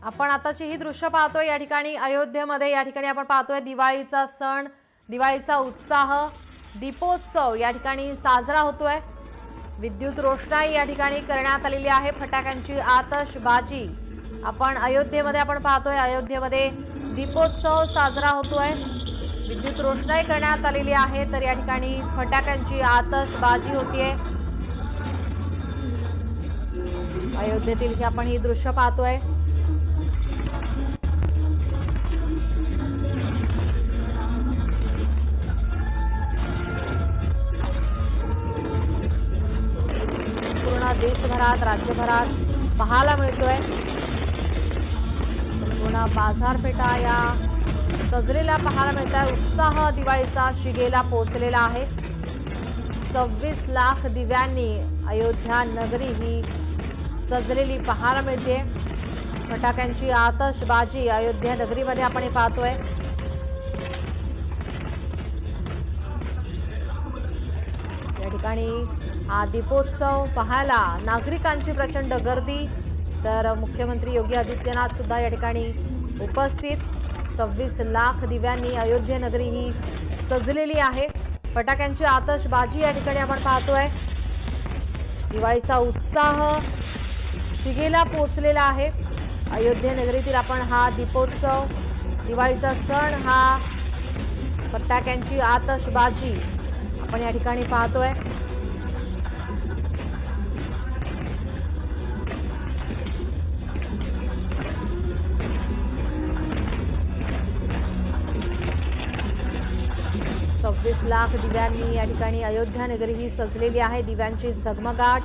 आपण आताची ही दृश्य पाहतोय या ठिकाणी अयोध्येमध्ये। या ठिकाणी आपण पाहतोय दिवाळीचा सण, दिवाळीचा उत्साह, दीपोत्सव या ठिकाणी साजरा होतोय। विद्युत रोषणाई या ठिकाणी करण्यात आलेली आहे, फटाक्यांची आतषबाजी आपण अयोध्येमध्ये आपण पाहतोय। अयोध्येमध्ये दीपोत्सव साजरा होतोय, विद्युत रोषणाई करण्यात आलेली आहे, तर या ठिकाणी फटाक्यांची आतषबाजी होतीये। अयोध्येतील ही आपण ही दृश्य पाहतोय। पूर्ण देशभरात राज्यभरात पाहायला मिळतोय। संपूर्ण बाजारपेठा या सजलेल्या पाहायला मिळतात। उत्साह दिवाळीचा शिगेला पोहोचलेला आहे। 26 लाख दिव्यांनी अयोध्या नगरी ही सजलेली पाहायला मिळते। फटाक्यांची आतषबाजी अयोध्या नगरीमध्ये आपण हे पाहतोय। या ठिकाणी हा दीपोत्सव पाहायला नागरिकांची प्रचंड गर्दी, तर मुख्यमंत्री योगी आदित्यनाथ सुद्धा या ठिकाणी उपस्थित। 26 लाख दिव्यांनी अयोध्या नगरी ही सजलेली आहे। फटाक्यांची आतषबाजी या ठिकाणी आपण पाहतोय। दिवाळीचा उत्साह शिगेला पोहोचलेला आहे। अयोध्या नगरीतील आपण हा दीपोत्सव, दिवाळीचा सण, हा फटाक्यांची आतषबाजी आपण या ठिकाणी पाहतोय। सव्वीस लाख दिव्यांनी या ठिकाणी अयोध्या नगरी ही सजलेली आहे। दिव्यांची झगमगाट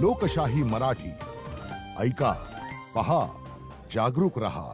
लोकशाही मराठी ऐका, पहा, जागरूक रहा।